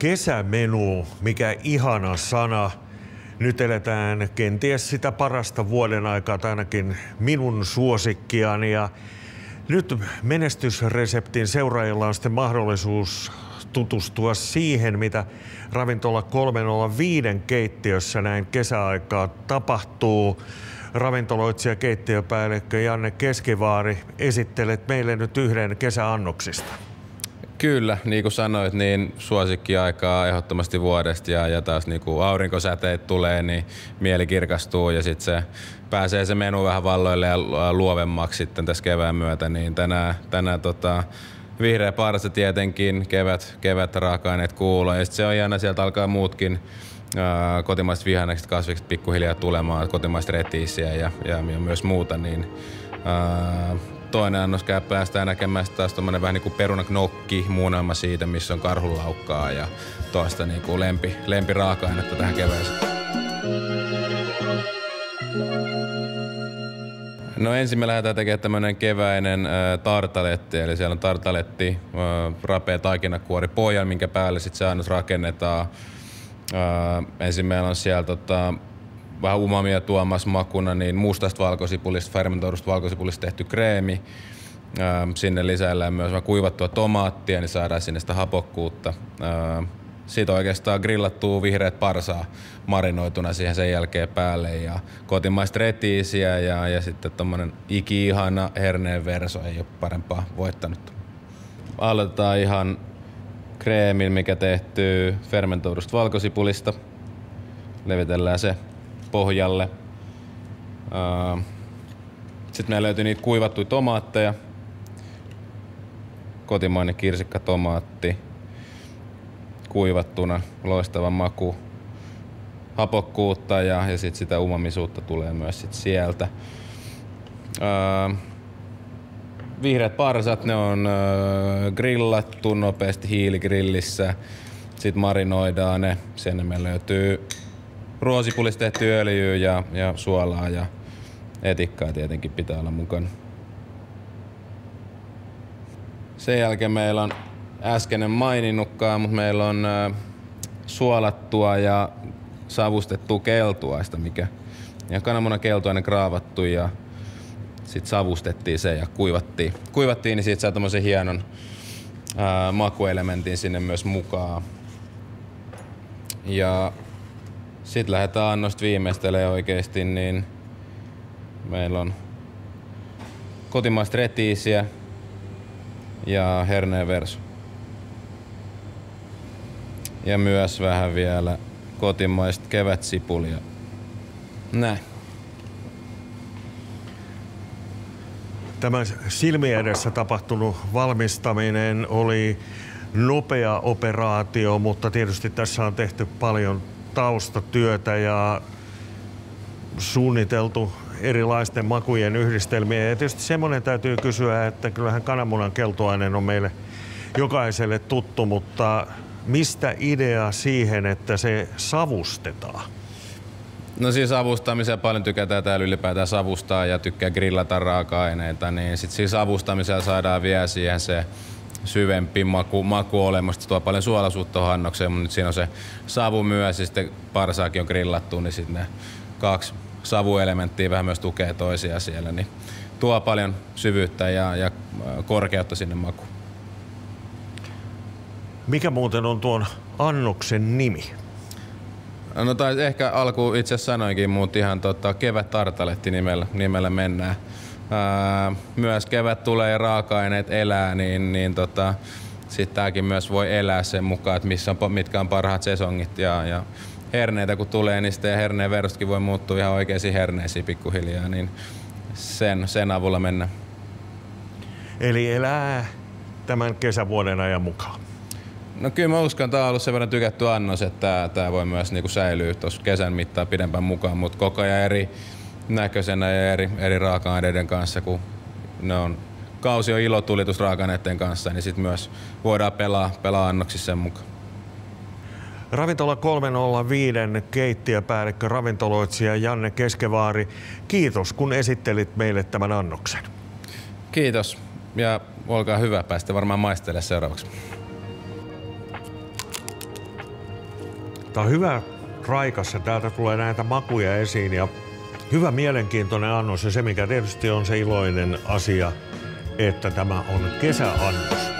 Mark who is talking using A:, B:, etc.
A: Kesämenu, mikä ihana sana. Nyt eletään kenties sitä parasta vuoden aikaa, tai ainakin minun suosikkiani. Ja nyt Menestysreseptin seuraajilla on sitten mahdollisuus tutustua siihen, mitä ravintola 305 keittiössä näin kesäaikaa tapahtuu. Ravintoloitsija keittiöpäällikkö Janne Keskivaari, esittelet meille nyt yhden kesäannoksista.
B: Kyllä, niin kuin sanoit, niin suosikkiaikaa ehdottomasti vuodesta ja taas niin kuin aurinkosäteet tulee, niin mieli kirkastuu ja sitten pääsee se menu vähän valloille ja luovemmaksi sitten tässä kevään myötä. Niin tänään vihreä parsa tietenkin, kevät raaka-aineet kuuluu ja sitten se on jännä, sieltä alkaa muutkin kotimaiset vihannekset, kasvikset pikkuhiljaa tulemaan, kotimaiset retiisiä ja myös muuta. Niin, toinen annos päästään näkemään taas tommonen vähän niinku perunaknokki muunnelma siitä, missä on karhunlaukkaa ja toista niinku lempiraaka-ainetta tähän kevääseen. No ensin me lähdetään tekemään tämmönen keväinen tartaletti, eli siellä on tartaletti, rapea taikinakuori pohjalla, minkä päälle sit se annos rakennetaan. Ensin meillä on siellä vähän umamia tuomassa makuna, niin mustasta valkosipulista, fermentoidusta valkosipulista tehty kreemi. Sinne lisäillään myös kuivattua tomaattia, niin saadaan sinne sitä hapokkuutta. Sitten oikeastaan grillattua vihreät parsaa marinoituna siihen sen jälkeen päälle ja kotimaista retiisiä ja sitten tommonen iki-ihana herneen verso, ei ole parempaa voittanut. Aloitetaan ihan kreemin, mikä tehty fermentoidusta valkosipulista. Levitellään se pohjalle. Sitten meillä löytyy niitä kuivattuja tomaatteja. Kotimainen kirsikkatomaatti. Kuivattuna, loistava maku. Hapokkuutta ja sitten sitä umamisuutta tulee myös sit sieltä. Vihreät parsat, ne on grillattu nopeasti hiiligrillissä. Sitten marinoidaan ne. Sen meillä löytyy ruosipulista tehty öljyä ja suolaa ja etikkaa tietenkin pitää olla mukana. Sen jälkeen meillä on äskeinen maininnutkaan, mutta meillä on suolattua ja savustettua keltuaista, mikä ja kananmunan keltuainen graavattu ja sitten savustettiin se ja kuivattiin, niin siitä saa tommosen hienon makuelementin sinne myös mukaan. Ja sitten lähdetään annosta viimeistelemään oikeesti, niin meillä on kotimaista retiisiä ja herneen verso. Ja myös vähän vielä kotimaista kevätsipulia. Näin.
A: Tämä silmien edessä tapahtunut valmistaminen oli nopea operaatio, mutta tietysti tässä on tehty paljon taustatyötä ja suunniteltu erilaisten makujen yhdistelmiä. Ja tietysti semmoinen täytyy kysyä, että kyllähän kananmunan keltuainen on meille jokaiselle tuttu, mutta mistä idea siihen, että se savustetaan?
B: No siis savustamisella paljon tykätään täällä ylipäätään savustaa ja tykkää grillata raaka-aineita, niin sit siis savustamisella saadaan vielä siihen se syvempi makuolemusta. Tuo paljon suolaisuutta annokseen, mutta nyt siinä on se savu myös ja sitten parsaakin on grillattu, niin sitten ne kaksi savuelementtiä vähän myös tukee toisiaan siellä, niin tuo paljon syvyyttä ja korkeutta sinne makuun.
A: Mikä muuten on tuon annoksen nimi?
B: No tai ehkä alkuun itse sanoinkin, mutta ihan kevät tartaletti nimellä mennään. Myös kevät tulee ja raaka-aineet elää, niin sitten tääkin myös voi elää sen mukaan, että mitkä on parhaat sesongit ja herneitä kun tulee, niin sitten herneen verostakin voi muuttua ihan oikeisiin herneisiin pikkuhiljaa, niin sen avulla mennään.
A: Eli elää tämän kesävuoden ajan mukaan.
B: No kyllä mä uskon, että tää on ollut sen verran tykätty annos, että tää voi myös niinku säilyä tuossa kesän mittaan pidempään mukaan, mutta koko ajan eri näköisenä ja eri raaka-aineiden kanssa, kun ne on kausi on ilotulitus raaka-aineiden kanssa, niin sit myös voidaan pelaa annoksissa sen mukaan.
A: Ravintola 305 keittiöpäällikkö ravintoloitsija Janne Keskivaari, kiitos kun esittelit meille tämän annoksen.
B: Kiitos ja olkaa hyvä, päästä varmaan maistelemaan seuraavaksi.
A: Tää on hyvä raikas ja täältä tulee näitä makuja esiin ja hyvä mielenkiintoinen annos ja se mikä tietysti on se iloinen asia, että tämä on kesäannos.